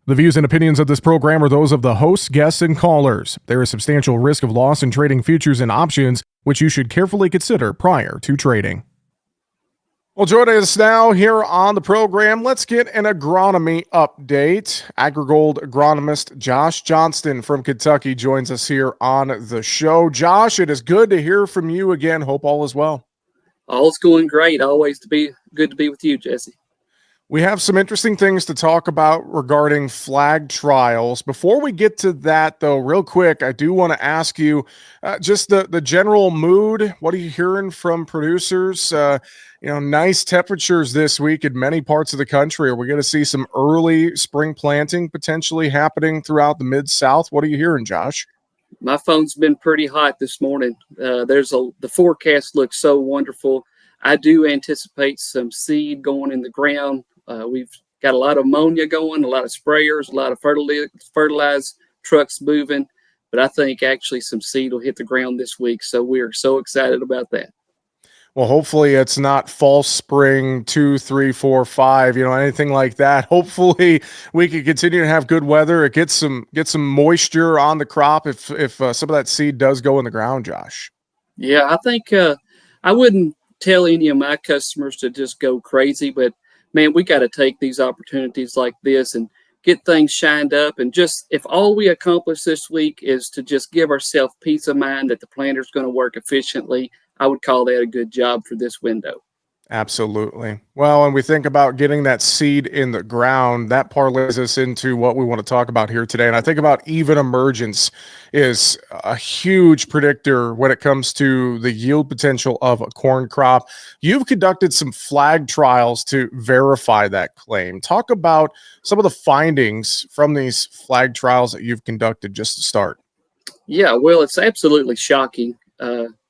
The views and opinions of this program are those of the hosts, guests, and callers. There is substantial risk of loss in trading futures and options, which you should carefully consider prior to trading. Well, joining us now here on the program, let's get an agronomy update. AgriGold agronomist Josh Johnston from Kentucky joins us here on the show. Josh, it is good to hear from you again. Hope all is well. All's going great. Always good to be with you, Jesse. We have some interesting things to talk about regarding flag trials. Before we get to that, though, real quick, I do want to ask you just the general mood. What are you hearing from producers? Nice temperatures this week in many parts of the country. Are we going to see some early spring planting potentially happening throughout the Mid-South? What are you hearing, Josh? My phone's been pretty hot this morning. The forecast looks so wonderful. I do anticipate some seed going in the ground. We've got a lot of ammonia going, a lot of sprayers, a lot of fertilized trucks moving, but I think actually some seed will hit the ground this week. So we're so excited about that. Well, hopefully it's not false spring 2, 3, 4, 5, anything like that. Hopefully we can continue to have good weather. It gets some moisture on the crop if some of that seed does go in the ground, Josh. Yeah, I think I wouldn't tell any of my customers to just go crazy, but man, we got to take these opportunities like this and get things shined up. And just if all we accomplish this week is to just give ourselves peace of mind that the planter's going to work efficiently, I would call that a good job for this window. Absolutely. Well, when we think about getting that seed in the ground, that parlays us into what we want to talk about here today. And I think about even emergence is a huge predictor when it comes to the yield potential of a corn crop. You've conducted some flag trials to verify that claim. Talk about some of the findings from these flag trials that you've conducted just to start. Yeah, well, it's absolutely shocking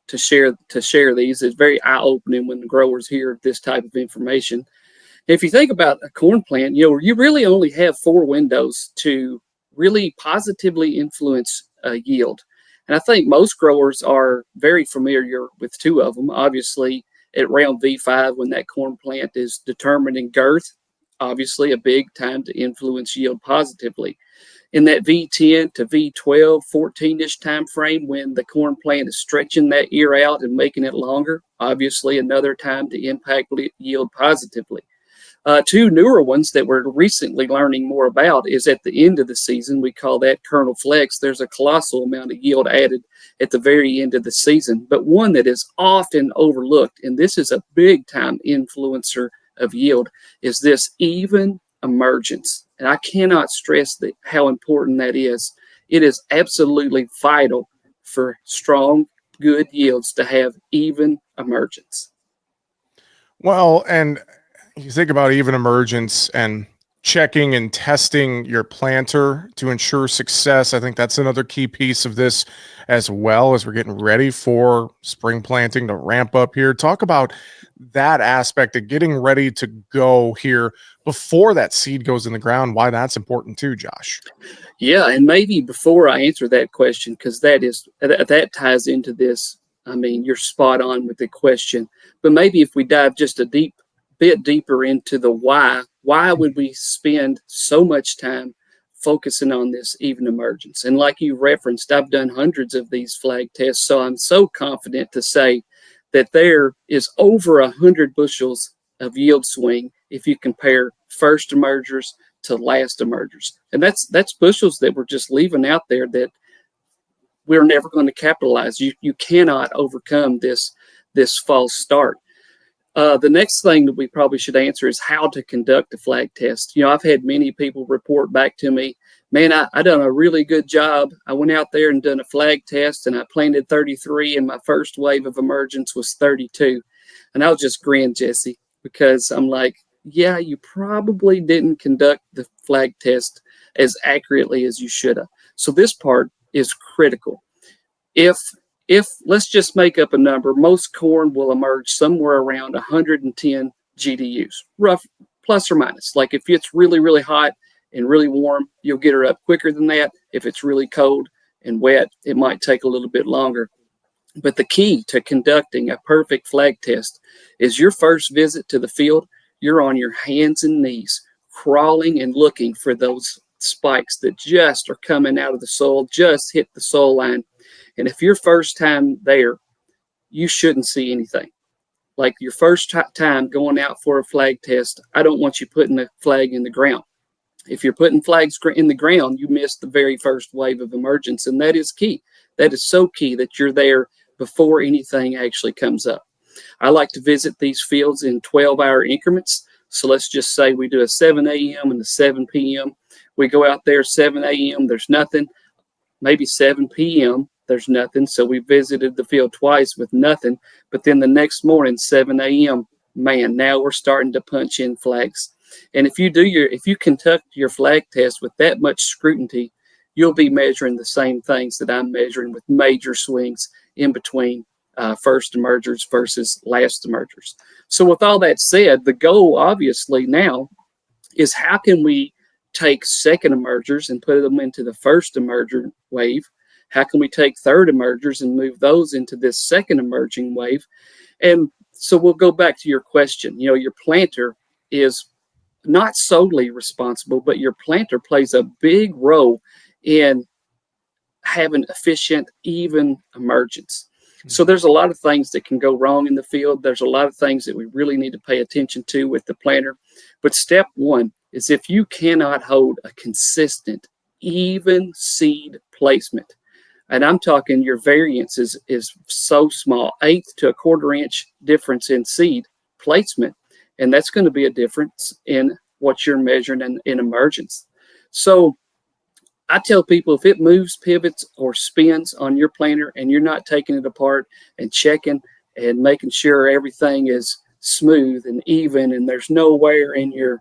to share these. It's very eye-opening when the growers hear this type of information. If you think about a corn plant, you really only have 4 windows to really positively influence yield. And I think most growers are very familiar with 2 of them. Obviously, at round V5, when that corn plant is determining girth, obviously a big time to influence yield positively. In that V10 to V12, 14-ish time frame, when the corn plant is stretching that ear out and making it longer, obviously another time to impact yield positively. 2 newer ones that we're recently learning more about is at the end of the season. We call that kernel flex. There's a colossal amount of yield added at the very end of the season, but one that is often overlooked, and this is a big time influencer of yield, is this even emergence. And I cannot stress how important that is. It is absolutely vital for strong, good yields to have even emergence. Well, and you think about even emergence and checking and testing your planter to ensure success. I think that's another key piece of this as well as we're getting ready for spring planting to ramp up here. Talk about that aspect of getting ready to go here before that seed goes in the ground, why that's important too, Josh. Yeah, and maybe before I answer that question, because that ties into this, I mean, you're spot on with the question, but maybe if we dive just a bit deeper into the why would we spend so much time focusing on this even emergence? And like you referenced, I've done hundreds of these flag tests, so I'm so confident to say that there is over 100 bushels of yield swing if you compare first emergers to last emergers. And that's bushels that we're just leaving out there that we're never going to capitalize. You cannot overcome this false start. The next thing that we probably should answer is how to conduct a flag test. I've had many people report back to me, man, I done a really good job. I went out there and done a flag test and I planted 33 and my first wave of emergence was 32. And I'll just grin, Jesse, because I'm like, yeah, you probably didn't conduct the flag test as accurately as you should have. So this part is critical. If let's just make up a number, most corn will emerge somewhere around 110 GDUs, rough plus or minus. Like if it's really, really hot and really warm, you'll get her up quicker than that. If it's really cold and wet, it might take a little bit longer. But the key to conducting a perfect flag test is your first visit to the field, you're on your hands and knees, crawling and looking for those spikes that just are coming out of the soil, just hit the soil line. And if your first time there, you shouldn't see anything. Like your first time going out for a flag test, I don't want you putting a flag in the ground. If you're putting flags in the ground, you miss the very first wave of emergence. And that is key. That is so key that you're there before anything actually comes up. I like to visit these fields in 12-hour increments. So let's just say we do a 7 a.m. and a 7 p.m. We go out there 7 a.m., there's nothing. Maybe 7 p.m., there's nothing. So we visited the field twice with nothing. But then the next morning, 7 a.m., man, now we're starting to punch in flags. And if you conduct your flag test with that much scrutiny, you'll be measuring the same things that I'm measuring with major swings in between first emergers versus last emergers. So with all that said, the goal obviously now is how can we take second emergers and put them into the first emerger wave? How can we take third emergers and move those into this second emerging wave? And so we'll go back to your question. You know, your planter is not solely responsible, but your planter plays a big role in having efficient, even emergence. So there's a lot of things that can go wrong in the field. There's a lot of things that we really need to pay attention to with the planter. But step one is if you cannot hold a consistent, even seed placement, and I'm talking your variance is so small, 1/8 to 1/4 inch difference in seed placement, and that's going to be a difference in what you're measuring in emergence. So I tell people if it moves, pivots, or spins on your planter and you're not taking it apart and checking and making sure everything is smooth and even and there's no wear in your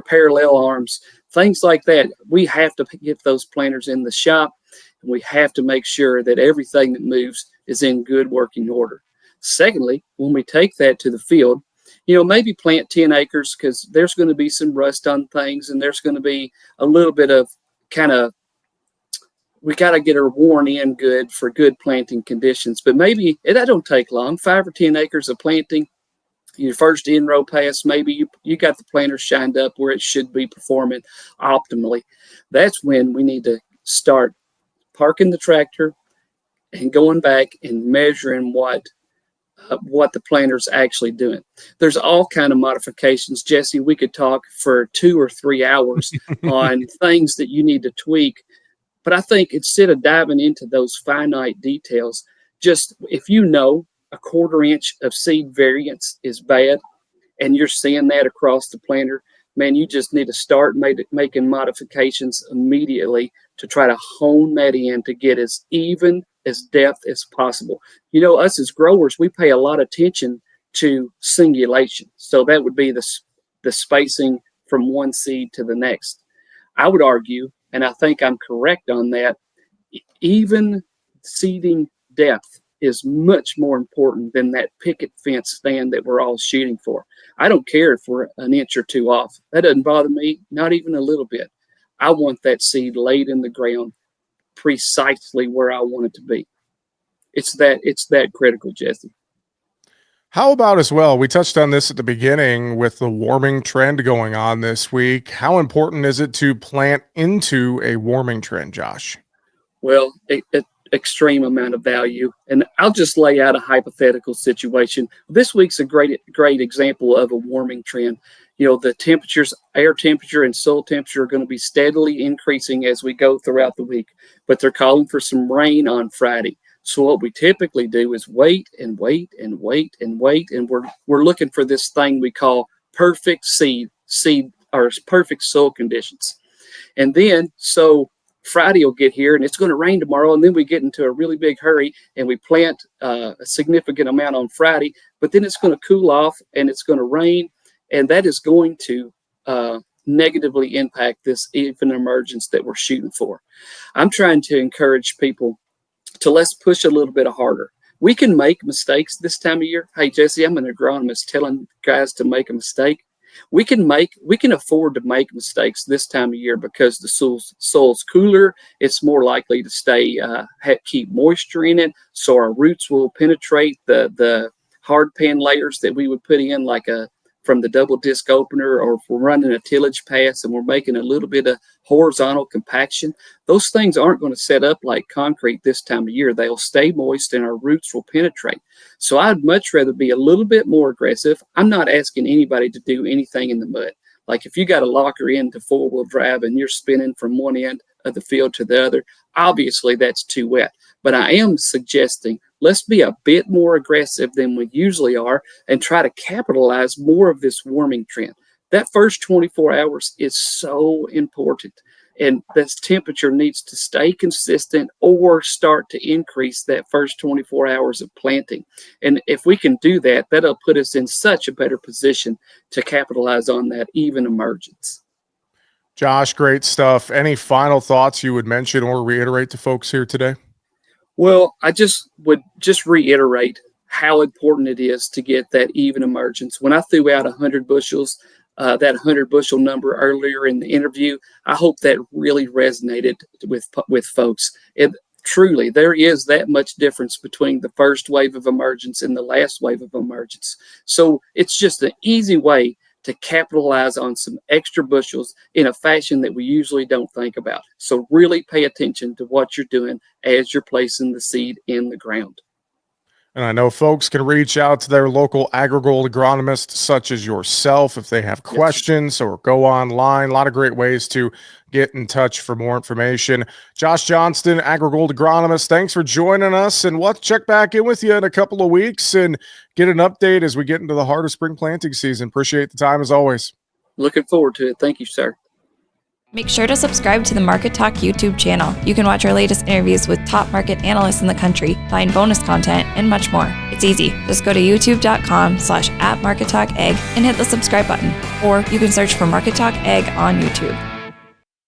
parallel arms, things like that, we have to get those planters in the shop and we have to make sure that everything that moves is in good working order. Secondly, when we take that to the field, you know, maybe plant 10 acres because there's going to be some rust on things and there's going to be a little bit of we got to get her worn in good for good planting conditions. But maybe that don't take long, 5 or 10 acres of planting. Your first in-row pass, maybe you got the planter shined up where it should be performing optimally. That's when we need to start parking the tractor and going back and measuring what the planter's actually doing. There's all kind of modifications. Jesse, we could talk for 2 or 3 hours on things that you need to tweak. But I think instead of diving into those finite details, just if you know 1/4 inch of seed variance is bad and you're seeing that across the planter, man, you just need to start making modifications immediately to try to hone that in to get as even as depth as possible. You know, us as growers, we pay a lot of attention to singulation. So that would be the spacing from one seed to the next. I would argue, and I think I'm correct on that, even seeding depth is much more important than that picket fence stand that we're all shooting for. I don't care if we're 1 inch or 2 off. That doesn't bother me, not even a little bit. I want that seed laid in the ground precisely where I want it to be. It's that critical, Jesse. How about as well? We touched on this at the beginning with the warming trend going on this week. How important is it to plant into a warming trend, Josh? Well, extreme amount of value. And I'll just lay out a hypothetical situation. This week's a great example of a warming trend. You know, the temperatures, air temperature and soil temperature are going to be steadily increasing as we go throughout the week, but they're calling for some rain on Friday. So what we typically do is wait and wait and wait and wait. And we're looking for this thing we call perfect seed or perfect soil conditions. And then, so Friday will get here and it's going to rain tomorrow. And then we get into a really big hurry and we plant a significant amount on Friday, but then it's going to cool off and it's going to rain. And that is going to negatively impact this even emergence that we're shooting for. I'm trying to encourage people to let's push a little bit harder. We can make mistakes this time of year. Hey, Jesse, I'm an agronomist telling guys to make a mistake. We can afford to make mistakes this time of year because the soil's cooler. It's more likely to keep moisture in it. So our roots will penetrate the hard pan layers that we would put in like a from the double disc opener, or if we're running a tillage pass and we're making a little bit of horizontal compaction, those things aren't going to set up like concrete this time of year. They'll stay moist and our roots will penetrate. So I'd much rather be a little bit more aggressive. I'm not asking anybody to do anything in the mud. Like if you got a locker into four-wheel drive and you're spinning from one end of the field to the other, obviously that's too wet. But I am suggesting let's be a bit more aggressive than we usually are and try to capitalize more of this warming trend. That first 24 hours is so important. And this temperature needs to stay consistent or start to increase that first 24 hours of planting. And if we can do that, that'll put us in such a better position to capitalize on that even emergence. Josh, great stuff. Any final thoughts you would mention or reiterate to folks here today? Well, I would reiterate how important it is to get that even emergence. When I threw out 100 bushels, that 100 bushel number earlier in the interview, I hope that really resonated with folks. Truly, there is that much difference between the first wave of emergence and the last wave of emergence. So it's just an easy way to capitalize on some extra bushels in a fashion that we usually don't think about. So really pay attention to what you're doing as you're placing the seed in the ground. And I know folks can reach out to their local agrigold agronomist, such as yourself, if they have questions, or go online. A lot of great ways to get in touch for more information. Josh Johnston, agrigold agronomist, thanks for joining us. And we'll check back in with you in a couple of weeks and get an update as we get into the heart of spring planting season. Appreciate the time as always. Looking forward to it. Thank you, sir. Make sure to subscribe to the Market Talk YouTube channel. You can watch our latest interviews with top market analysts in the country, find bonus content, and much more. It's easy. Just go to youtube.com/@MarketTalkAg and hit the subscribe button. Or you can search for Market Talk Ag on YouTube.